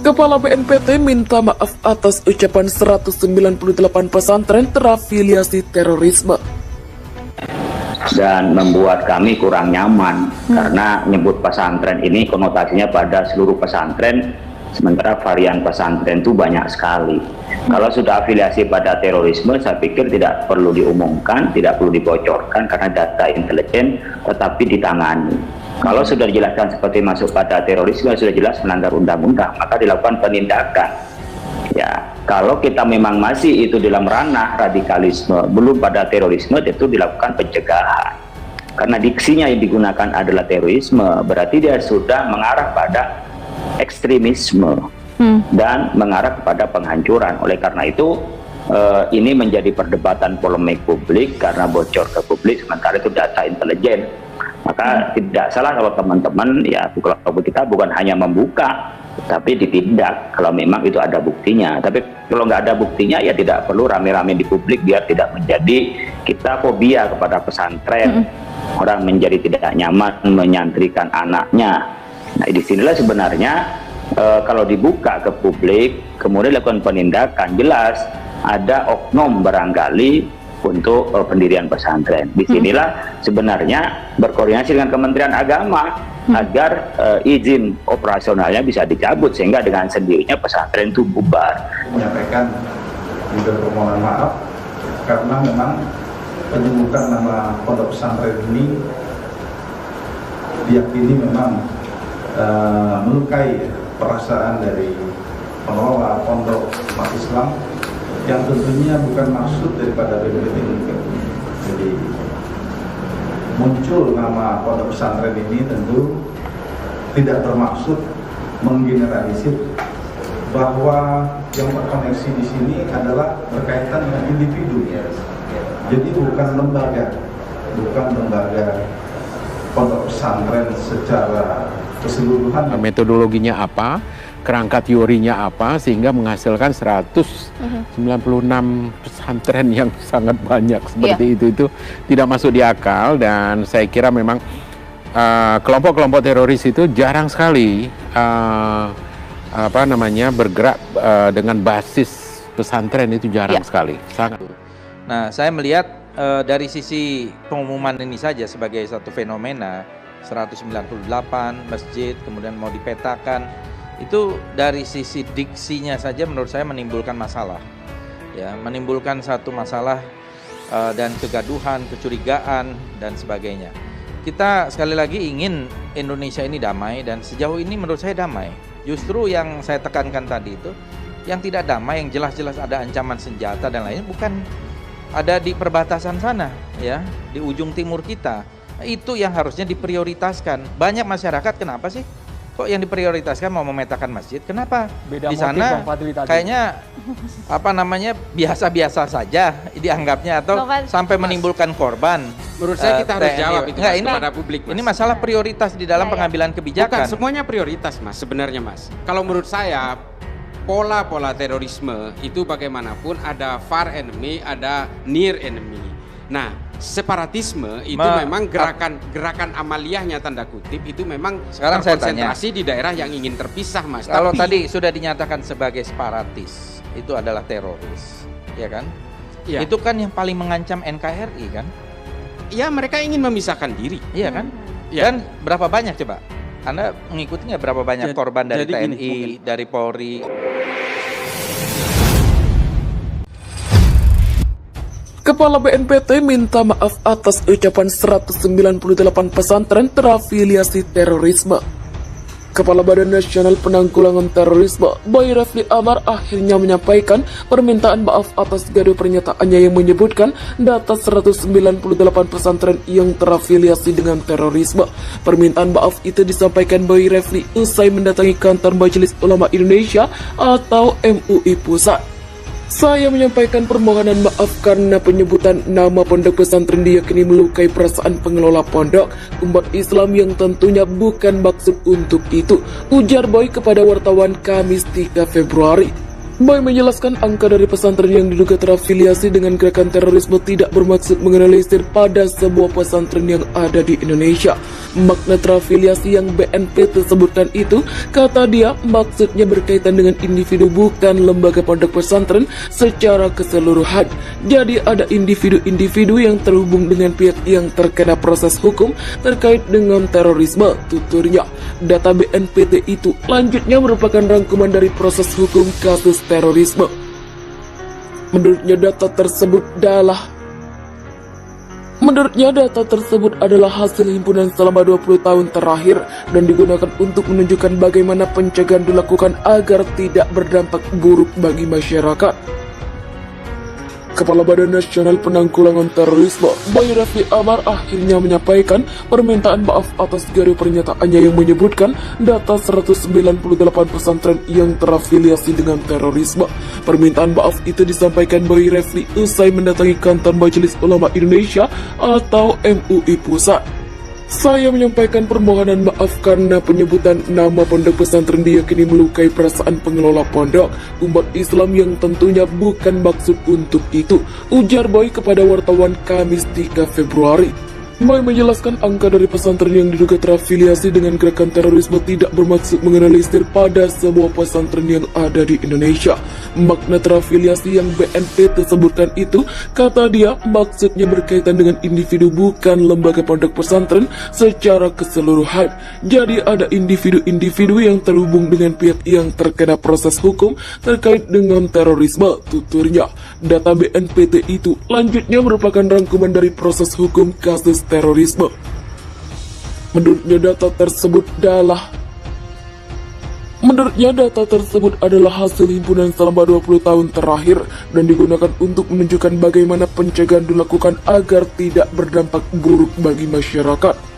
Kepala BNPT minta maaf atas ucapan 198 pesantren terafiliasi terorisme. Dan membuat kami kurang nyaman karena nyebut pesantren ini konotasinya pada seluruh pesantren, sementara varian pesantren itu banyak sekali. Kalau sudah afiliasi pada terorisme, saya pikir tidak perlu diumumkan, tidak perlu dibocorkan karena data intelijen tetapi ditangani. Kalau sudah dijelaskan seperti masuk pada terorisme, sudah jelas melanggar undang-undang, maka dilakukan penindakan. Ya, kalau kita memang masih itu dalam ranah radikalisme, belum pada terorisme, itu dilakukan pencegahan. Karena diksinya yang digunakan adalah terorisme, berarti dia sudah mengarah pada ekstremisme dan mengarah kepada penghancuran. Oleh karena itu, ini menjadi perdebatan polemik publik karena bocor ke publik, sementara itu data intelijen. Maka tidak salah kalau teman-teman ya, kalau kita bukan hanya membuka tapi ditindak kalau memang itu ada buktinya. Tapi kalau nggak ada buktinya ya tidak perlu rame-rame di publik biar tidak menjadi kita fobia kepada pesantren. Orang menjadi tidak nyaman menyantrikan anaknya. Nah, disinilah sebenarnya kalau dibuka ke publik kemudian dilakukan penindakan, jelas ada oknum barangkali untuk pendirian pesantren. Disinilah sebenarnya berkoordinasi dengan Kementerian Agama agar izin operasionalnya bisa dicabut sehingga dengan sendirinya pesantren itu bubar. Menyampaikan juga permohonan maaf karena memang penyebutan nama pondok pesantren ini diyakini memang melukai perasaan dari pengelola pondok umat Islam yang tentunya bukan maksud daripada BNPT juga. Jadi muncul nama pondok pesantren ini tentu tidak bermaksud menggeneralisir bahwa yang terkoneksi di sini adalah berkaitan dengan individu. Jadi bukan lembaga pondok pesantren secara keseluruhan. Metodologinya apa? Kerangka teorinya apa sehingga menghasilkan 196 pesantren yang sangat banyak seperti itu tidak masuk di akal. Dan saya kira memang kelompok-kelompok teroris itu jarang sekali bergerak dengan basis pesantren, itu jarang sekali, sangat. Nah, saya melihat dari sisi pengumuman ini saja sebagai satu fenomena 198 masjid kemudian mau dipetakan, itu dari sisi diksinya saja menurut saya menimbulkan masalah, ya, menimbulkan satu masalah dan kegaduhan, kecurigaan dan sebagainya. Kita sekali lagi ingin Indonesia ini damai dan sejauh ini menurut saya damai. Justru yang saya tekankan tadi itu, yang tidak damai, yang jelas-jelas ada ancaman senjata dan lainnya, bukan ada di perbatasan sana, ya, di ujung timur kita. Itu yang harusnya diprioritaskan. Banyak masyarakat kenapa sih? Kok yang diprioritaskan mau memetakan masjid? Kenapa? Beda di sana kayaknya biasa-biasa saja dianggapnya atau sampai menimbulkan korban. Menurut saya kita harus jawab itu kepada publik, Mas. Ini masalah prioritas di dalam pengambilan kebijakan. Bukan semuanya prioritas, Mas, sebenarnya, Mas. Kalau menurut saya pola-pola terorisme itu bagaimanapun ada far enemy, ada near enemy. Nah, separatisme itu memang gerakan amaliyahnya tanda kutip itu memang sekarang terkonsentrasi di daerah yang ingin terpisah, Mas. Kalau tadi sudah dinyatakan sebagai separatis, itu adalah teroris, ya kan? Ya. Itu kan yang paling mengancam NKRI kan? Ya, mereka ingin memisahkan diri. Iya kan? Ya. Dan berapa banyak coba? Anda mengikuti nggak berapa banyak korban dari TNI, dari Polri? Kepala BNPT minta maaf atas ucapan 198 pesantren terafiliasi terorisme. Kepala Badan Nasional Penanggulangan Terorisme, Boy Refli Amar, akhirnya menyampaikan permintaan maaf atas gaduh pernyataannya yang menyebutkan data 198 pesantren yang terafiliasi dengan terorisme. Permintaan maaf itu disampaikan Boy Refli usai mendatangi kantor Majelis Ulama Indonesia atau MUI Pusat. Saya menyampaikan permohonan maaf karena penyebutan nama pondok pesantren diyakini melukai perasaan pengelola pondok umat Islam yang tentunya bukan maksud untuk itu, ujar Boy kepada wartawan Kamis 3 Februari. Boy menjelaskan angka dari pesantren yang diduga terafiliasi dengan gerakan terorisme tidak bermaksud mengeneralisir pada sebuah pesantren yang ada di Indonesia. Makna terafiliasi yang BNPT sebutkan itu, kata dia, maksudnya berkaitan dengan individu bukan lembaga pondok pesantren secara keseluruhan. Jadi ada individu-individu yang terhubung dengan pihak yang terkena proses hukum terkait dengan terorisme, tuturnya. Data BNPT itu lanjutnya merupakan rangkuman dari proses hukum kasus terorisme. Menurutnya data tersebut adalah hasil himpunan selama 20 tahun terakhir dan digunakan untuk menunjukkan bagaimana pencegahan dilakukan agar tidak berdampak buruk bagi masyarakat. Kepala Badan Nasional Penanggulangan Terorisme, Boy Refli Amar, akhirnya menyampaikan permintaan maaf atas garis pernyataannya yang menyebutkan data 198 pesantren yang terafiliasi dengan terorisme. Permintaan maaf itu disampaikan Boy Refli usai mendatangi kantor Majelis Ulama Indonesia atau MUI Pusat. Saya menyampaikan permohonan maaf karena penyebutan nama pondok pesantren diyakini melukai perasaan pengelola pondok, umat Islam yang tentunya bukan maksud untuk itu, ujar Boy kepada wartawan Kamis 3 Februari. Boy menjelaskan angka dari pesantren yang diduga terafiliasi dengan gerakan terorisme tidak bermaksud mengeneralisir pada sebuah pesantren yang ada di Indonesia. Makna terafiliasi yang BNPT sebutkan itu, kata dia, maksudnya berkaitan dengan individu bukan lembaga pondok pesantren secara keseluruhan. Jadi ada individu-individu yang terhubung dengan pihak yang terkena proses hukum terkait dengan terorisme, tuturnya. Data BNPT itu lanjutnya merupakan rangkuman dari proses hukum kasus terorisme. Menurutnya data tersebut adalah hasil himpunan selama 20 tahun terakhir dan digunakan untuk menunjukkan bagaimana pencegahan dilakukan agar tidak berdampak buruk bagi masyarakat.